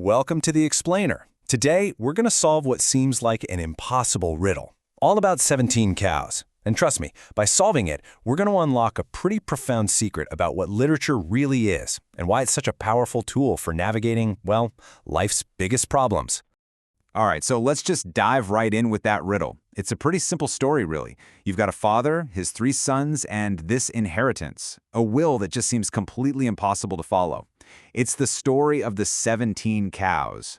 Welcome to The Explainer. Today, we're going to solve what seems like an impossible riddle, all about 17 cows. And trust me, by solving it, we're going to unlock a pretty profound secret about what literature really is and why it's such a powerful tool for navigating, well, life's biggest problems. All right, so let's just dive right in with that riddle. It's a pretty simple story, really. You've got a father, his 3 sons, and this inheritance, a will that just seems completely impossible to follow. It's the story of the 17 cows.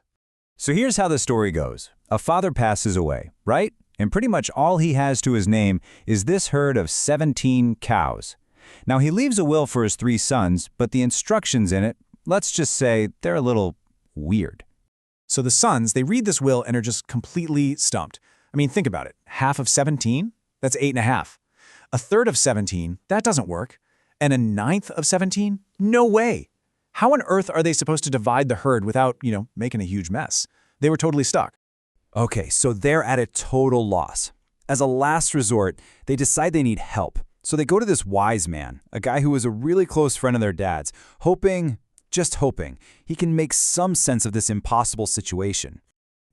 So here's how the story goes. A father passes away, right? And pretty much all he has to his name is this herd of 17 cows. Now he leaves a will for his 3 sons, but the instructions in it, let's just say they're a little weird. So the sons, they read this will and are just completely stumped. I mean, think about it. Half of 17? That's 8.5. A third of 17? That doesn't work. And a ninth of 17? No way. How on earth are they supposed to divide the herd without, making a huge mess? They were totally stuck. Okay, so they're at a total loss. As a last resort, they decide they need help. So they go to this wise man, a guy who was a really close friend of their dad's, just hoping, he can make some sense of this impossible situation.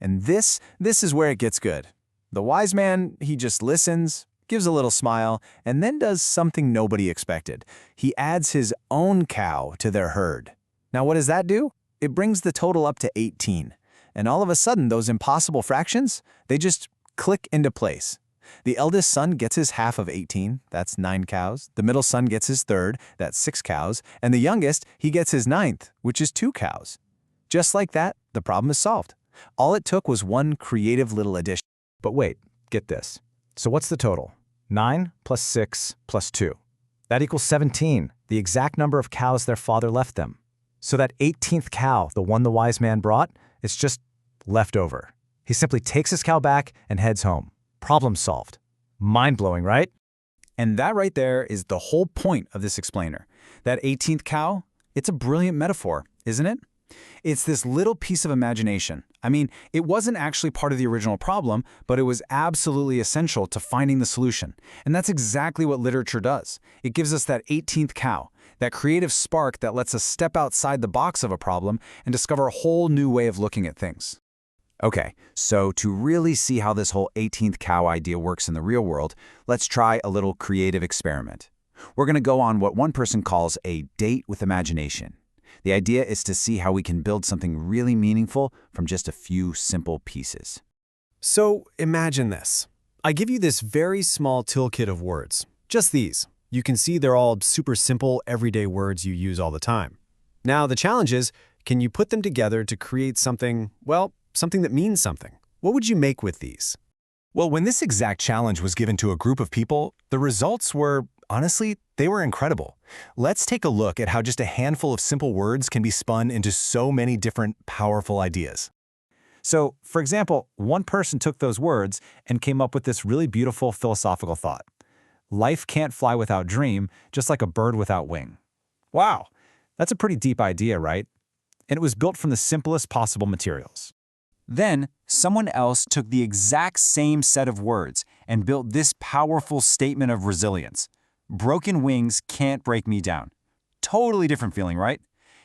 And this is where it gets good. The wise man, he just listens, gives a little smile, and then does something nobody expected. He adds his own cow to their herd. Now what does that do? It brings the total up to 18. And all of a sudden, those impossible fractions, they just click into place. The eldest son gets his half of 18, that's 9 cows. The middle son gets his third, that's 6 cows. And the youngest, he gets his ninth, which is 2 cows. Just like that, the problem is solved. All it took was one creative little addition. But wait, get this. So what's the total? 9 plus 6 plus 2. That equals 17, the exact number of cows their father left them. So that 18th cow, the one the wise man brought, it's just left over. He simply takes his cow back and heads home. Problem solved. Mind-blowing, right? And that right there is the whole point of this explainer. That 18th cow, it's a brilliant metaphor, isn't it? It's this little piece of imagination. I mean, it wasn't actually part of the original problem, but it was absolutely essential to finding the solution. And that's exactly what literature does. It gives us that 18th cow, that creative spark that lets us step outside the box of a problem and discover a whole new way of looking at things. Okay, so to really see how this whole 18th cow idea works in the real world, let's try a little creative experiment. We're going to go on what one person calls a date with imagination. The idea is to see how we can build something really meaningful from just a few simple pieces. So imagine this. I give you this very small toolkit of words. Just these. You can see they're all super simple, everyday words you use all the time. Now, the challenge is, can you put them together to create something, something that means something? What would you make with these? Well, when this exact challenge was given to a group of people, the results were, honestly, they were incredible. Let's take a look at how just a handful of simple words can be spun into so many different powerful ideas. So, for example, one person took those words and came up with this really beautiful philosophical thought. Life can't fly without dream, just like a bird without wing. Wow, that's a pretty deep idea, right? And it was built from the simplest possible materials. Then, someone else took the exact same set of words and built this powerful statement of resilience. Broken wings can't break me down. Totally different feeling, right?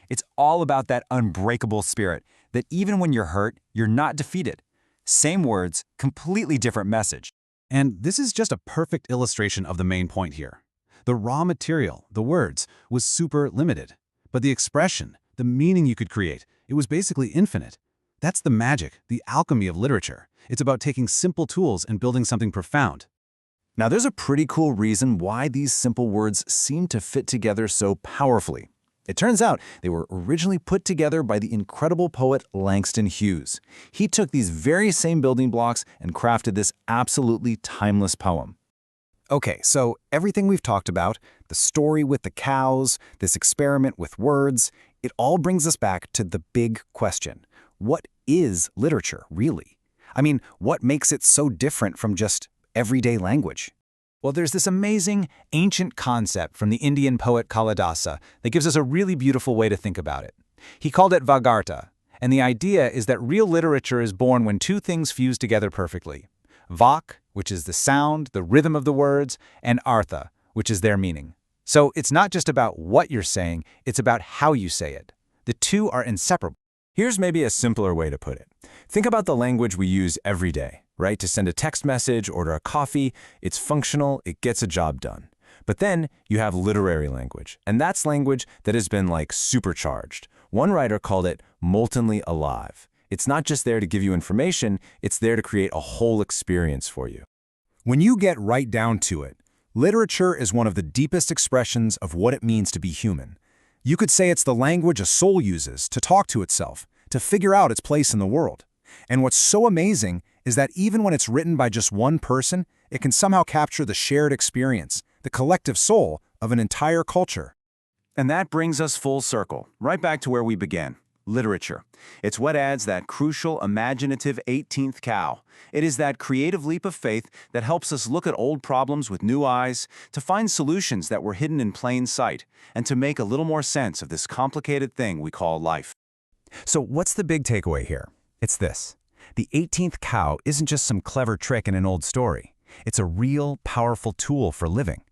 It's all about that unbreakable spirit, that even when you're hurt, you're not defeated. Same words, completely different message. And this is just a perfect illustration of the main point here. The raw material, the words, was super limited. But the expression, the meaning you could create, it was basically infinite. That's the magic, the alchemy of literature. It's about taking simple tools and building something profound. Now, there's a pretty cool reason why these simple words seem to fit together so powerfully. It turns out they were originally put together by the incredible poet Langston Hughes. He took these very same building blocks and crafted this absolutely timeless poem. Okay, so everything we've talked about, the story with the cows, this experiment with words, it all brings us back to the big question. What is literature, really? I mean, what makes it so different from just everyday language? Well, there's this amazing, ancient concept from the Indian poet Kalidasa that gives us a really beautiful way to think about it. He called it Vagartha, and the idea is that real literature is born when 2 things fuse together perfectly. Vak, which is the sound, the rhythm of the words, and Artha, which is their meaning. So it's not just about what you're saying, it's about how you say it. The two are inseparable. Here's maybe a simpler way to put it. Think about the language we use every day, right? To send a text message, order a coffee, it's functional, it gets a job done. But then you have literary language, and that's language that has been like supercharged. One writer called it moltenly alive. It's not just there to give you information, it's there to create a whole experience for you. When you get right down to it, literature is one of the deepest expressions of what it means to be human. You could say it's the language a soul uses to talk to itself, to figure out its place in the world. And what's so amazing is that even when it's written by just one person, it can somehow capture the shared experience, the collective soul of an entire culture. And that brings us full circle, right back to where we began. Literature. It's what adds that crucial, imaginative 18th cow. It is that creative leap of faith that helps us look at old problems with new eyes, to find solutions that were hidden in plain sight, and to make a little more sense of this complicated thing we call life. So what's the big takeaway here? It's this. The 18th cow isn't just some clever trick in an old story. It's a real, powerful tool for living.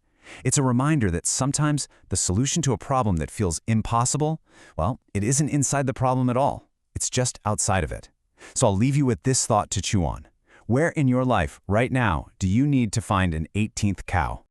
It's a reminder that sometimes the solution to a problem that feels impossible, well, it isn't inside the problem at all. It's just outside of it. So I'll leave you with this thought to chew on. Where in your life, right now, do you need to find an 18th cow?